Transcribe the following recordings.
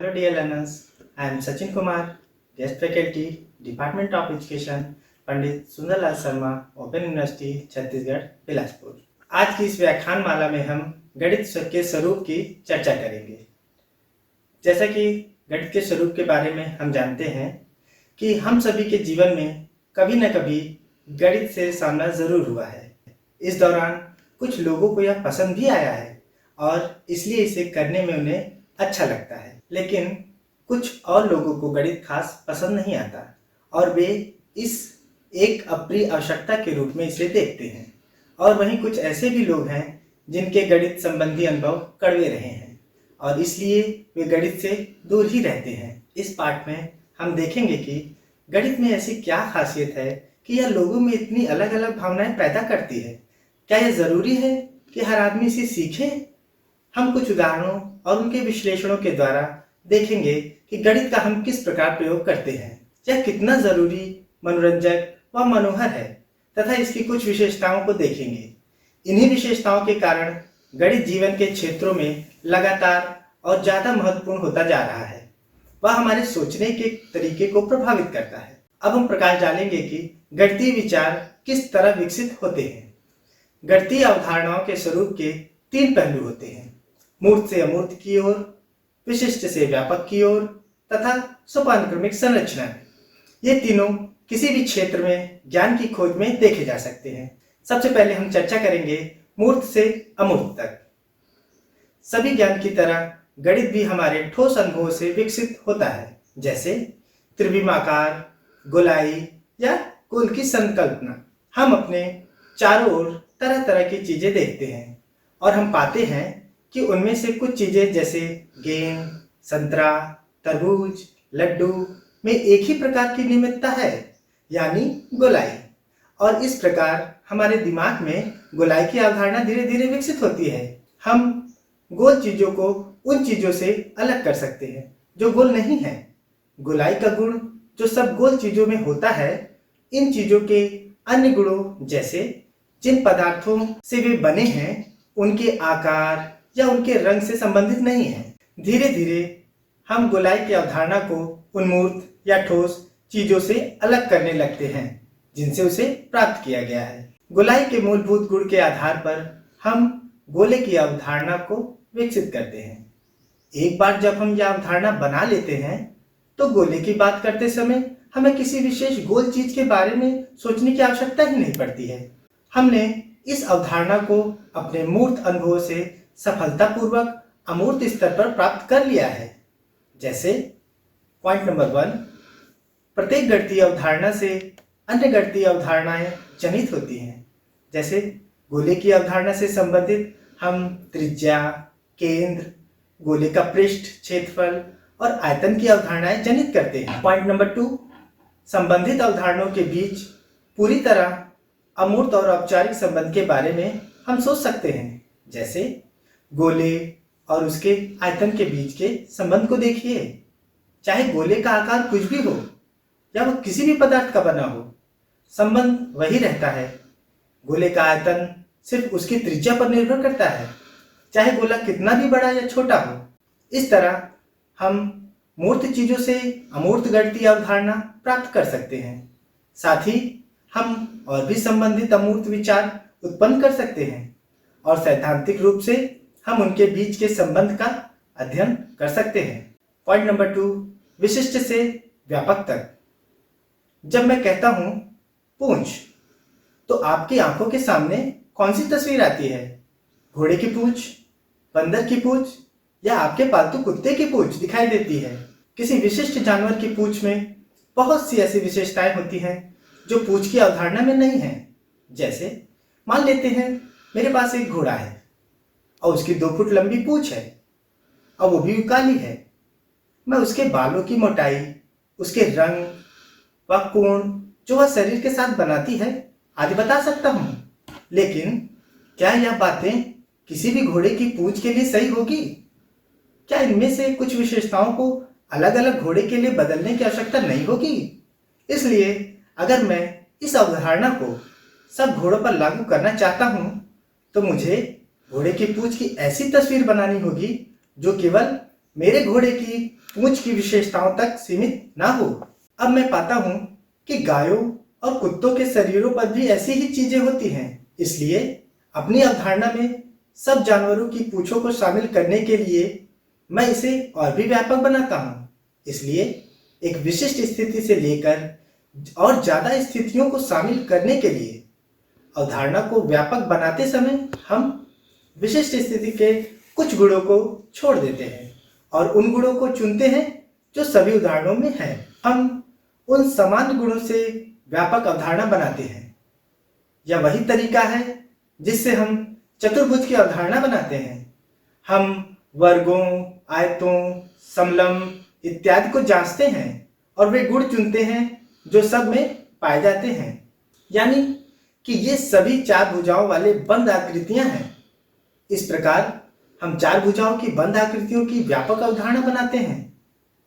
Hello dear learners, I am Sachin Kumar, guest faculty, Department of Education, Pandit Sundarlal Sharma, open university Chhattisgarh Bilaspur. आज की इस व्याख्यान माला में हम गणित के स्वरूप की चर्चा करेंगे। जैसा कि गणित के स्वरूप के बारे में हम जानते हैं कि हम सभी के जीवन में कभी न कभी गणित से सामना जरूर हुआ है। इस दौरान कुछ लोगों को यह पसंद भी आया है और इसलिए इसे करने में उन्हें अच्छा लगता है, लेकिन कुछ और लोगों को गणित खास पसंद नहीं आता और वे इस एक अप्रिय आवश्यकता के रूप में इसे देखते हैं। और वहीं कुछ ऐसे भी लोग हैं जिनके गणित संबंधी अनुभव कड़वे रहे हैं और इसलिए वे गणित से दूर ही रहते हैं। इस पाठ में हम देखेंगे कि गणित में ऐसी क्या खासियत है कि यह लोगों में इतनी अलग अलग भावनाएं पैदा करती है। क्या यह जरूरी है कि हर आदमी इसे सीखे? हम कुछ उदाहरणों और उनके विश्लेषणों के द्वारा देखेंगे कि गणित का हम किस प्रकार प्रयोग करते हैं, यह कितना जरूरी, मनोरंजक व मनोहर है तथा इसकी कुछ विशेषताओं को देखेंगे। इन्हीं विशेषताओं के कारण गणित जीवन के क्षेत्रों में लगातार और ज्यादा महत्वपूर्ण होता जा रहा है। वह हमारे सोचने के तरीके को प्रभावित करता है। अब हम प्रकाश डालेंगे कि गणितीय विचार किस तरह विकसित होते हैं। गणितीय अवधारणाओं के स्वरूप के तीन पहलू होते हैं: मूर्त से अमूर्त की ओर, विशिष्ट से व्यापक की ओर तथा सोपानक्रमिक संरचना। ये तीनों किसी भी क्षेत्र में ज्ञान की खोज में देखे जा सकते हैं। सबसे पहले हम चर्चा करेंगे मूर्त से अमूर्त तक। सभी ज्ञान की तरह गणित भी हमारे ठोस अनुभवों से विकसित होता है, जैसे त्रिविमाकार, गोलाई या गोल की संकल्पना। हम अपने चारों ओर तरह तरह की चीजें देखते हैं और हम पाते हैं कि उनमें से कुछ चीजें जैसे गेंद, संतरा, तरबूज, लड्डू में एक ही प्रकार की नियमितता है, यानी गोलाई। और इस प्रकार हमारे दिमाग में गोलाई की अवधारणा धीरे धीरे विकसित होती है। हम गोल चीजों को उन चीजों से अलग कर सकते हैं जो गोल नहीं है। गोलाई का गुण जो सब गोल चीजों में होता है, इन चीजों के अन्य गुणों जैसे जिन पदार्थों से वे बने हैं उनके आकार या उनके रंग से संबंधित नहीं है। धीरे धीरे हम गोलाई की अवधारणा को उन्मूर्त या ठोस चीजों से अलग करने लगते हैं जिनसे उसे प्राप्त किया गया है। गोलाई के मूलभूत गुण के आधार पर हम गोले की अवधारणा को विकसित करते हैं। एक बार जब हम यह अवधारणा बना लेते हैं तो गोले की बात करते समय हमें किसी विशेष गोल चीज के बारे में सोचने की आवश्यकता ही नहीं पड़ती है। हमने इस अवधारणा को अपने मूर्त अनुभवों से सफलतापूर्वक अमूर्त स्तर पर प्राप्त कर लिया है। जैसे पॉइंट नंबर 1, प्रत्येक गणितीय अवधारणा से अन्य गणितीय अवधारणाएं जनित होती हैं। जैसे गोले की अवधारणा से संबंधित हम त्रिज्या, केंद्र, गोले का पृष्ठ क्षेत्रफल और आयतन की अवधारणाएं जनित करते हैं। पॉइंट नंबर 2, संबंधित अवधारणाओं के बीच पूरी तरह अमूर्त और औपचारिक संबंध के बारे में हम सोच सकते हैं। जैसे गोले और उसके आयतन के बीच के संबंध को देखिए। चाहे गोले का आकार कुछ भी हो या वह किसी भी पदार्थ का बना हो, संबंध वही रहता है। गोले का आयतन सिर्फ उसकी त्रिज्या पर निर्भर करता है, चाहे गोला कितना भी बड़ा या छोटा हो। इस तरह हम मूर्त चीजों से अमूर्त गणितीय अवधारणा प्राप्त कर सकते हैं। साथ ही हम और भी संबंधित अमूर्त विचार उत्पन्न कर सकते हैं और सैद्धांतिक रूप से हम उनके बीच के संबंध का अध्ययन कर सकते हैं। पॉइंट नंबर 2, विशिष्ट से व्यापक तक। जब मैं कहता हूं पूंछ, तो आपकी आंखों के सामने कौन सी तस्वीर आती है? घोड़े की पूंछ, बंदर की पूंछ या आपके पालतू कुत्ते की पूंछ दिखाई देती है? किसी विशिष्ट जानवर की पूंछ में बहुत सी ऐसी विशेषताएं होती हैं जो पूंछ की अवधारणा में नहीं है। जैसे मान लेते हैं मेरे पास एक घोड़ा है और उसकी 2 फुट लंबी पूंछ है और वो भी काली है। मैं उसके बालों की मोटाई, उसके रंग व कोण जो वह शरीर के साथ बनाती है आदि बता सकता हूं, लेकिन क्या यह बातें किसी भी घोड़े की पूंछ के लिए सही होगी? क्या इनमें से कुछ विशेषताओं को अलग अलग घोड़े के लिए बदलने की आवश्यकता नहीं होगी? इसलिए अगर मैं इस अवधारणा को सब घोड़ों पर लागू करना चाहता हूं तो मुझे घोड़े की पूंछ की ऐसी तस्वीर बनानी होगी जो केवल मेरे घोड़े की पूंछ की विशेषताओं तक सीमित ना हो। अब मैं पाता हूँ कि गायों और कुत्तों के शरीरों पर भी ऐसी ही चीजें होती हैं। इसलिए अपनी अवधारणा में सब जानवरों की पूंछों को शामिल करने के लिए मैं इसे और भी व्यापक बनाता हूँ। इसलिए एक विशिष्ट स्थिति से लेकर और ज्यादा स्थितियों को शामिल करने के लिए अवधारणा को व्यापक बनाते समय हम विशिष्ट स्थिति के कुछ गुणों को छोड़ देते हैं और उन गुणों को चुनते हैं जो सभी उदाहरणों में हैं। हम उन समान गुणों से व्यापक अवधारणा बनाते हैं। यह वही तरीका है जिससे हम चतुर्भुज की अवधारणा बनाते हैं। हम वर्गों, आयतों, समलंब इत्यादि को जांचते हैं और वे गुण चुनते हैं जो सब में पाए जाते हैं। यानी कि ये सभी चार भुजाओं वाले बंद आकृतियां हैं। इस प्रकार हम चार भुजाओं की बंद आकृतियों की व्यापक अवधारणा बनाते हैं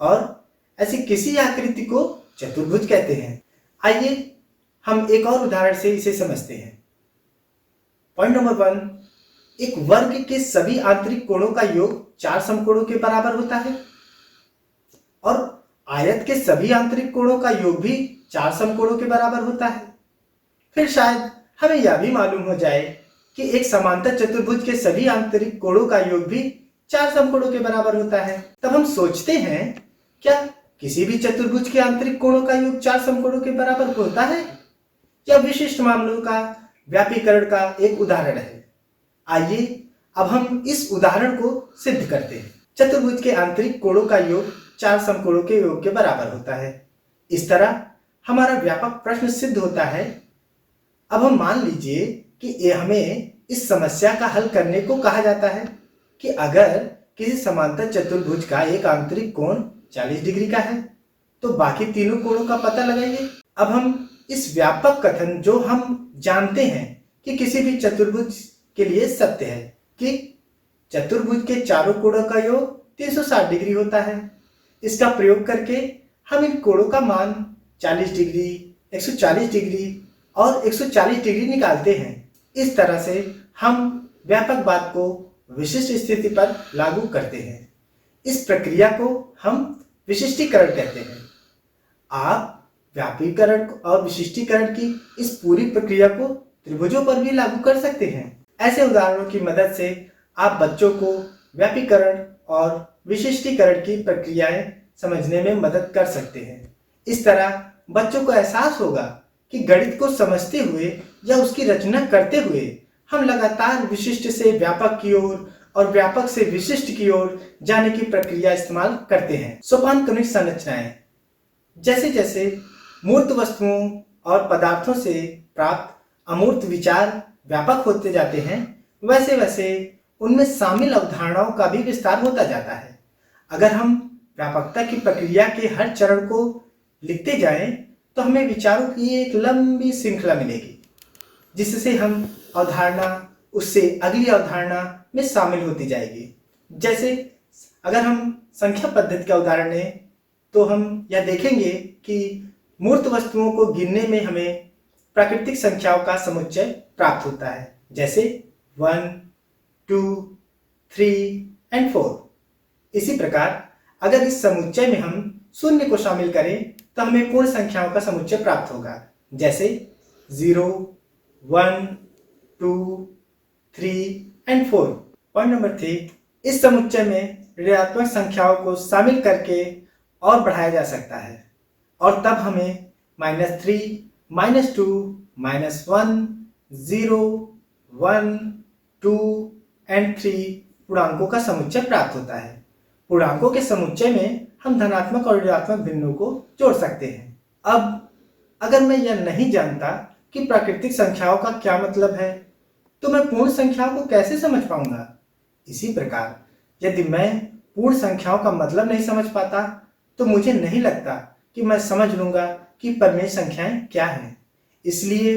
और ऐसी किसी आकृति को चतुर्भुज कहते हैं। आइए हम एक और उदाहरण से इसे समझते हैं। पॉइंट नंबर 1, एक वर्ग के सभी आंतरिक कोणों का योग चार समकोणों के बराबर होता है और आयत के सभी आंतरिक कोणों का योग भी चार समकोणों के बराबर होता है। फिर शायद हमें यह भी मालूम हो जाए कि एक समांतर चतुर्भुज के सभी आंतरिक कोणों का योग भी चार समकोणों के बराबर होता है। तब हम सोचते हैं, क्या किसी भी चतुर्भुज के आंतरिक कोणों का योग चार समकोणों के बराबर होता है? यह विशिष्ट मामलों का व्यापीकरण का एक उदाहरण है। आइए अब हम इस उदाहरण को सिद्ध करते हैं। चतुर्भुज के आंतरिक कोणों का योग चार समकोणों के योग के बराबर होता है। इस तरह हमारा व्यापक प्रश्न सिद्ध होता है। अब हम मान लीजिए कि हमें इस समस्या का हल करने को कहा जाता है कि अगर किसी समांतर चतुर्भुज का एक आंतरिक कोण 40 डिग्री का है तो बाकी तीनों कोणों का पता लगाइए। अब हम इस व्यापक कथन जो हम जानते हैं कि किसी भी चतुर्भुज के लिए सत्य है कि चतुर्भुज के चारों कोणों का योग 360 डिग्री होता है, इसका प्रयोग करके हम इन कोणों का मान 40 डिग्री, 140 डिग्री और 140 डिग्री निकालते हैं। इस तरह से हम व्यापक बात को विशिष्ट स्थिति पर लागू करते हैं। इस प्रक्रिया को हम विशिष्टीकरण कहते हैं। आप व्यापीकरण और विशिष्टीकरण की इस पूरी प्रक्रिया को त्रिभुजों पर भी लागू कर सकते हैं। ऐसे उदाहरणों की मदद से आप बच्चों को व्यापीकरण और विशिष्टीकरण की प्रक्रियाएं समझने में मदद कर सकते हैं। इस तरह बच्चों को एहसास होगा कि गणित को समझते हुए या उसकी रचना करते हुए हम लगातार विशिष्ट से व्यापक की ओर और व्यापक से विशिष्ट की ओर जाने की प्रक्रिया इस्तेमाल करते हैं। सोपानक्रमिक संरचनाएं, जैसे जैसे मूर्त वस्तुओं और पदार्थों से प्राप्त अमूर्त विचार व्यापक होते जाते हैं, वैसे वैसे उनमें शामिल अवधारणाओं का भी विस्तार होता जाता है। अगर हम व्यापकता की प्रक्रिया के हर चरण को लिखते जाएं तो हमें विचारों की एक लंबी श्रृंखला मिलेगी, जिससे हम अवधारणा उससे अगली अवधारणा में शामिल होती जाएगी। जैसे अगर हम संख्या पद्धति का उदाहरण लें तो हम यह देखेंगे कि मूर्त वस्तुओं को गिनने में हमें प्राकृतिक संख्याओं का समुच्चय प्राप्त होता है, जैसे 1, 2, 3 और 4। इसी प्रकार अगर इस समुच्चय में हम शून्य को शामिल करें तो हमें पूर्ण संख्याओं का समुच्चय प्राप्त होगा, जैसे 0, 1, 2, 3 और 4। पॉइंट नंबर 3, इस समुच्चय में ऋणात्मक संख्याओं को शामिल करके और बढ़ाया जा सकता है और तब हमें -3, -2, -1, 0, 1, 2 और 3 पूर्णांकों का समुच्चय प्राप्त होता है। पूर्णांकों के समुच्चय में हम धनात्मक और ऋणात्मक भिन्नों को जोड़ सकते हैं। अब अगर मैं यह नहीं जानता कि प्राकृतिक संख्याओं का क्या मतलब है तो मैं पूर्ण संख्याओं को कैसे समझ पाऊंगा? इसी प्रकार यदि मैं पूर्ण संख्याओं का मतलब नहीं समझ पाता तो मुझे नहीं लगता कि मैं समझ लूंगा कि परिमेय संख्याएं क्या हैं। इसलिए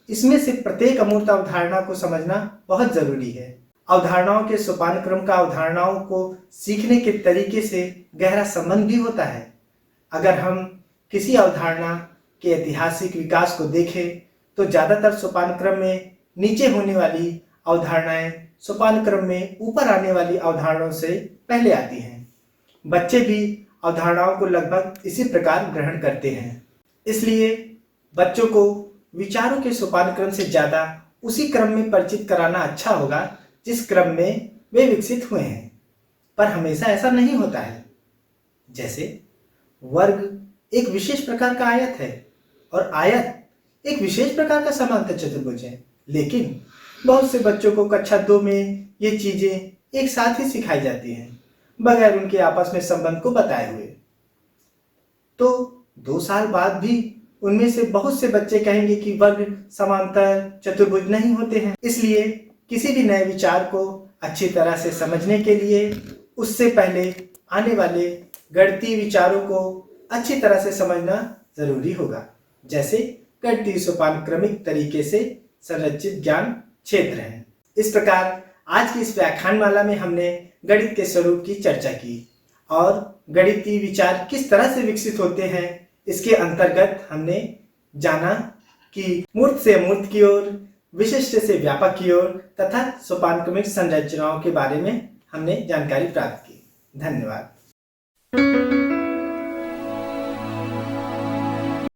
इसमें से प्रत्येक अमूर्त अवधारणा को समझना बहुत जरूरी है। अवधारणाओं के सोपानक्रम का अवधारणाओं को सीखने के तरीके से गहरा संबंध भी होता है। अगर हम किसी अवधारणा के ऐतिहासिक विकास को देखें तो ज्यादातर सोपानक्रम में नीचे होने वाली अवधारणाएं सोपानक्रम में ऊपर आने वाली अवधारणाओं से पहले आती हैं। बच्चे भी अवधारणाओं को लगभग इसी प्रकार ग्रहण करते हैं। इसलिए बच्चों को विचारों के सोपानक्रम से ज़्यादा उसी क्रम में परिचित कराना अच्छा होगा जिस क्रम में वे विकसित हुए हैं। पर हमेशा ऐसा नहीं होता है। जैसे वर्ग एक विशेष प्रकार का आयत है और आयत एक विशेष प्रकार का समांतर चतुर्भुज है, लेकिन बहुत से बच्चों को कक्षा 2 में ये चीजें एक साथ ही सिखाई जाती हैं बगैर उनके आपस में संबंध को बताए हुए। तो 2 साल बाद भी उनमें से बहुत से बच्चे कहेंगे कि वर्ग समांतर चतुर्भुज नहीं होते हैं। इसलिए किसी भी नए विचार को अच्छी तरह से समझने के लिए उससे पहले आने वाले गणितीय विचारों को अच्छी तरह से समझना जरूरी होगा। जैसे गणितीय सोपान क्रमिक तरीके से संरचित ज्ञान क्षेत्र हैं। इस प्रकार आज की इस व्याख्यानमाला में हमने गणित के स्वरूप की चर्चा की और गणितीय विचार किस तरह से विकसित होते हैं इसके अंतर्गत हमने जाना कि मूर्त से अमूर्त की ओर, विशिष्ट से व्यापक की ओर तथा सोपान क्रमिक संरचनाओं के बारे में हमने जानकारी प्राप्त की। धन्यवाद।